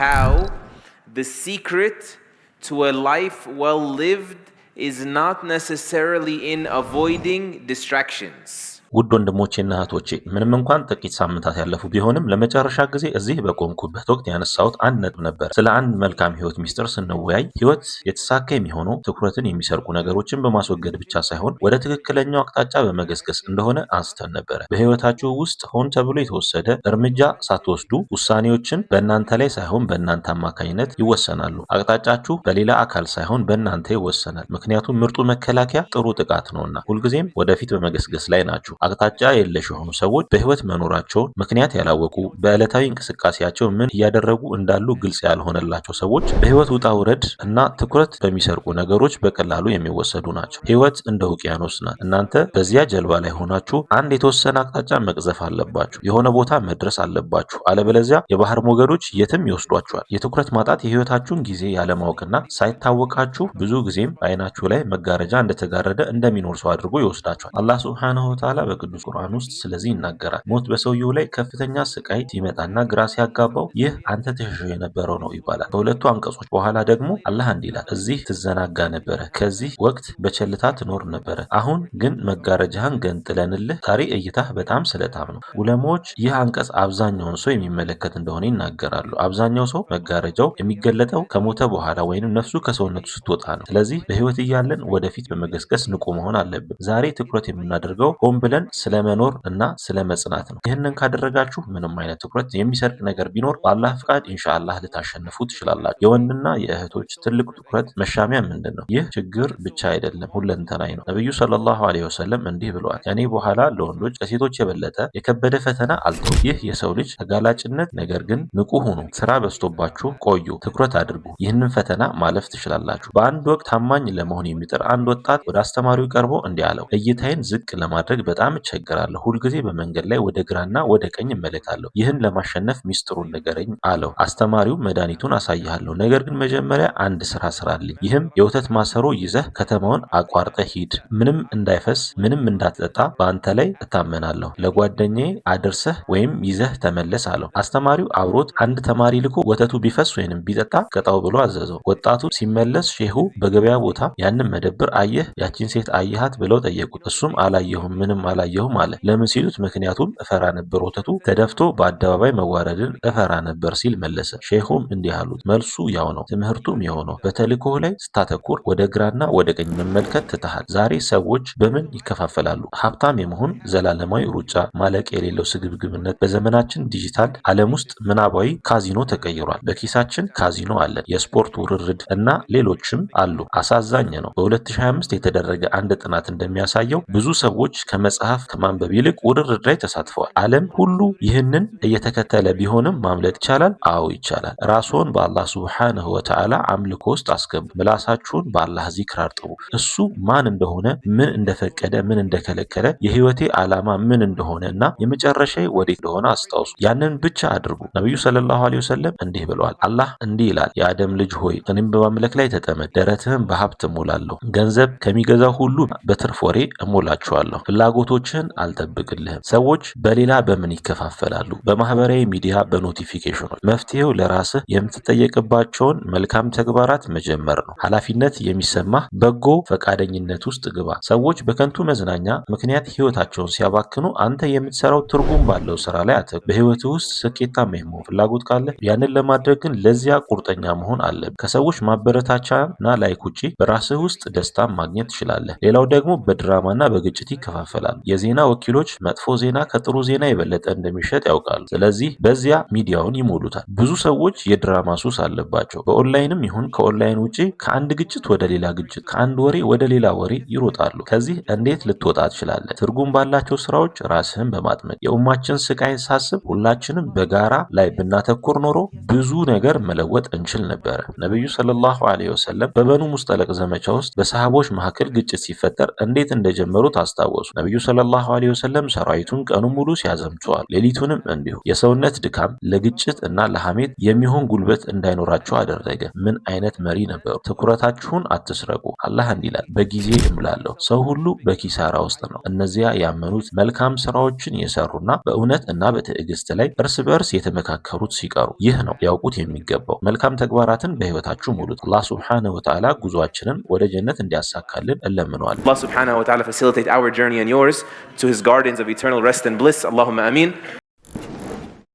how the secret to a life well lived is not necessarily in avoiding distractions. ውድ ወንድሞቼና እህቶቼ ምንም እንኳን ጥቂት ሳምንታት ያለፉ ቢሆንም ለመጨረሻ ጊዜ እዚህ በቆምኩበት ወቅት ያነሳሁት አንድ ነጥብ ነበር። ስለ አንድ መልካም ህይወት ሚስጥር ስንወያይ ህይወት የተሳካ የሚሆነው ትኩረትን የሚሰርቁ ነገሮችን በማስወገድ ብቻ ሳይሆን ወደ ትክክለኛው አቅጣጫ በመገስገስ እንደሆነ አንስተን ነበረ። በህይወታችሁ ውስጥ ሆን ተብሎ የተወሰደ እርምጃ ሳትወስዱ ውሳኔዎችን በእናንተ ላይ ሳይሆን በእናንተ አማካኝነት ይወሰናሉ። አቅጣጫችሁ በሌላ አካል ሳይሆን በእናንተ ይወሰናል። ምክንያቱም ምርጡ መከላከያ ጥሩ ጥቃት ነውና። ሁልጊዜም ወደፊት በመገስገስ ላይ ናችሁ። አቅጣጫ የለሽ የሆኑ ሰዎች በህይወት መኖራቸውን ምክንያት ያላወቁ በዕለታዊ እንቅስቃሴያቸው ምን እያደረጉ እንዳሉ ግልጽ ያልሆነላቸው ሰዎች በህይወት ውጣ ውረድ እና ትኩረት በሚሰርቁ ነገሮች በቀላሉ የሚወሰዱ ናቸው። ህይወት እንደ ውቅያኖስ ናት። እናንተ በዚያ ጀልባ ላይ ሆናችሁ አንድ የተወሰነ አቅጣጫ መቅዘፍ አለባችሁ። የሆነ ቦታ መድረስ አለባችሁ። አለበለዚያ የባህር ሞገዶች የትም ይወስዷችኋል። የትኩረት ማጣት የህይወታችሁን ጊዜ ያለማወቅና ሳይታወቃችሁ ብዙ ጊዜም አይናችሁ ላይ መጋረጃ እንደተጋረደ እንደሚኖር ሰው አድርጎ ይወስዳችኋል። አላህ ሱብሓነሁ ወተዓላ በቅዱስ ቁርአን ውስጥ ስለዚህ ይናገራል። ሞት በሰውየው ላይ ከፍተኛ ስቃይ ሲመጣና ግራ ሲያጋባው ይህ አንተ ተሸሸው የነበረው ነው ይባላል። በሁለቱ አንቀጾች በኋላ ደግሞ አላህ እንዲህ ይላል፣ እዚህ ትዘናጋ ነበረ፣ ከዚህ ወቅት በቸልታ ትኖር ነበረ፣ አሁን ግን መጋረጃህን ገንጥለንልህ ዛሬ እይታህ በጣም ስለታም ነው። ዑለማዎች ይህ አንቀጽ አብዛኛውን ሰው የሚመለከት እንደሆነ ይናገራሉ። አብዛኛው ሰው መጋረጃው የሚገለጠው ከሞተ በኋላ ወይንም ነፍሱ ከሰውነቱ ስትወጣ ነው። ስለዚህ በህይወት እያለን ወደፊት በመገስገስ ንቁ መሆን አለብን። ዛሬ ትኩረት የምናደርገው ሆን ብለን ስለመኖር እና ስለመጽናት ነው። ይህንን ካደረጋችሁ ምንም አይነት ትኩረት የሚሰርቅ ነገር ቢኖር በአላህ ፍቃድ ኢንሻአላህ ልታሸንፉ ትችላላችሁ። የወንድና የእህቶች ትልቁ ትኩረት መሻሚያ ምንድን ነው? ይህ ችግር ብቻ አይደለም፣ ሁለንተናዊ ነው። ነብዩ ሰለላሁ ዐለይሂ ወሰለም እንዲህ ብለዋል፣ ከኔ በኋላ ለወንዶች ከሴቶች የበለጠ የከበደ ፈተና አልተው። ይህ የሰው ልጅ ተጋላጭነት። ነገር ግን ንቁ ሁኑ። ስራ በዝቶባችሁ ቆዩ፣ ትኩረት አድርጉ። ይህንን ፈተና ማለፍ ትችላላችሁ። በአንድ ወቅት ታማኝ ለመሆን የሚጥር አንድ ወጣት ወደ አስተማሪው ቀርቦ እንዲህ አለው፣ እይታዬን ዝቅ ለማድረግ በጣም እቸገራለሁ። ሁልጊዜ በመንገድ ላይ ወደ ግራና ወደ ቀኝ እመለከታለሁ። ይህን ለማሸነፍ ሚስጥሩን ንገረኝ አለው። አስተማሪው መድኃኒቱን አሳይሃለሁ፣ ነገር ግን መጀመሪያ አንድ ስራ ስራልኝ። ይህም የወተት ማሰሮ ይዘህ ከተማውን አቋርጠህ ሂድ። ምንም እንዳይፈስ፣ ምንም እንዳትጠጣ በአንተ ላይ እታመናለሁ። ለጓደኛዬ አድርሰህ ወይም ይዘህ ተመለስ አለው። አስተማሪው አብሮት አንድ ተማሪ ልኮ ወተቱ ቢፈስ ወይንም ቢጠጣ ቀጣው ብሎ አዘዘው። ወጣቱ ሲመለስ ሼሁ በገበያ ቦታ ያንን መደብር አየህ፣ ያቺን ሴት አየሃት ብለው ጠየቁት። እሱም አላየሁም፣ ምንም አላየሁም አለ። ለምን ሲሉት ምክንያቱም እፈራ ነበር፣ ወተቱ ተደፍቶ በአደባባይ መዋረድን እፈራ ነበር ሲል መለሰ። ሼሁም እንዲህ አሉት፣ መልሱ ያው ነው፣ ትምህርቱም ያው ነው። በተልእኮ ላይ ስታተኩር ወደ ግራና ወደ ቀኝ መመልከት ትተሃል። ዛሬ ሰዎች በምን ይከፋፈላሉ? ሀብታም የመሆን ዘላለማዊ ሩጫ፣ ማለቅ የሌለው ስግብግብነት። በዘመናችን ዲጂታል ዓለም ውስጥ ምናባዊ ካዚኖ ተቀይሯል። በኪሳችን ካዚኖ አለን፣ የስፖርት ውርርድ እና ሌሎችም አሉ። አሳዛኝ ነው። በ2025 የተደረገ አንድ ጥናት እንደሚያሳየው ብዙ ሰዎች ከመጽሐፍ ከማንበብ ይልቅ ውርርድ ላይ ተሳትፈዋል። ዓለም ሁሉ ይህንን እየተከተለ ቢሆንም ማምለጥ ይቻላል? አዎ ይቻላል። ራስዎን በአላህ ሱብሓነሁ ወተዓላ አምልኮ ውስጥ አስገቡ። ምላሳችሁን በአላህ ዚክር አርጥቡ። እሱ ማን እንደሆነ፣ ምን እንደፈቀደ፣ ምን እንደከለከለ፣ የህይወቴ ዓላማ ምን እንደሆነ እና የመጨረሻዬ ወዴት እንደሆነ አስታውሱ። ያንን ብቻ አድርጉ። ነብዩ ሰለላሁ ዐለይሂ ወሰለም እንዲህ ብለዋል፣ አላህ እንዲህ ይላል፣ የአደም ልጅ ሆይ እኔም በማምለክ ላይ ተጠመድ፣ ደረትህን በሀብት እሞላለሁ፣ ገንዘብ ከሚገዛው ሁሉ በትርፍ ወሬ እሞላችኋለሁ፣ ፍላጎቶችን አልጠብቅልህም። ሰዎች በሌላ በምን ይከፋፈላሉ? በማህበራዊ ሚዲያ፣ በኖቲፊኬሽኖች። መፍትሄው ለራስህ የምትጠየቅባቸውን መልካም ተግባራት መጀመር ነው። ኃላፊነት የሚሰማህ በጎ ፈቃደኝነት ውስጥ ግባ። ሰዎች በከንቱ መዝናኛ ምክንያት ህይወታቸውን ሲያባክኑ አንተ የምትሰራው ትርጉም ባለው ስራ ላይ አትኩር። በህይወት ውስጥ ስኬታማ የመሆን ፍላጎት ካለ ያንን ለማድረግ ግን ለዚያ ቁርጠኛ መሆን አለብህ። ከሰዎች ማበረታቻና ላይክ ውጪ በራስህ ውስጥ ደስታን ማግኘት ትችላለህ። ሌላው ደግሞ በድራማና በግጭት ይከፋፈላሉ። የዜና ወኪሎች መጥፎ ዜና ከጥሩ ዜና የበለጠ እንደሚሸጥ ያውቃሉ። ስለዚህ በዚያ ሚዲያውን ይሞሉታል። ብዙ ሰዎች የድራማ ሱስ አለባቸው። በኦንላይንም ይሁን ከኦንላይን ውጪ ከአንድ ግጭት ወደ ሌላ ግጭት፣ ከአንድ ወሬ ወደ ሌላ ወሬ ይሮጣሉ። ከዚህ እንዴት ልትወጣ ትችላለህ? ትርጉም ባላቸው ስራዎች ራስህን በማጥመድ። የኡማችን ስቃይ ሳስብ ሁላችንም በጋራ ላይ ብናተኩር ኖሮ ብዙ ነገር መለወጥ እንችል ነበር። ነብዩ ሰለላሁ ዐለይሂ ወሰለም በበኑ ሙስጠለቅ ዘመቻ ውስጥ በሰሃቦች መካከል ግጭት ሲፈጠር እንዴት እንደጀመሩት አስታወሱ። ነብዩ ሰለላሁ ዐለይሂ ወሰለም ሰራዊቱን ቀኑን ሙሉ ሲያዘምቱዋል፣ ሌሊቱንም እንዲሁ። የሰውነት ድካም ለግጭት እና ለሐሜት የሚሆን ጉልበት እንዳይኖራቸው አደረገ። ምን አይነት መሪ ነበሩ! ትኩረታችሁን አትስረቁ። አላህ እንዲላል በጊዜ እምላለሁ፣ ሰው ሁሉ በኪሳራ ውስጥ ነው። እነዚያ ያመኑት መልካም ስራዎችን የሰሩና በእውነት እና በትዕግስት ላይ እርስ በርስ የተመካከሩት ሲቀሩ። ይህ ነው ሊያውቁት የሚገባው። መልካም ተግባራትን በህይወታችሁ ሙሉት። አላህ ሱብሓነሁ ወተዓላ ጉዟችንን ወደ ጀነት እንዲያሳካልን እንለምነዋለን። Allah subhanahu wa ta'ala facilitate our journey and yours to his gardens of eternal rest and bliss. Allahumma ameen.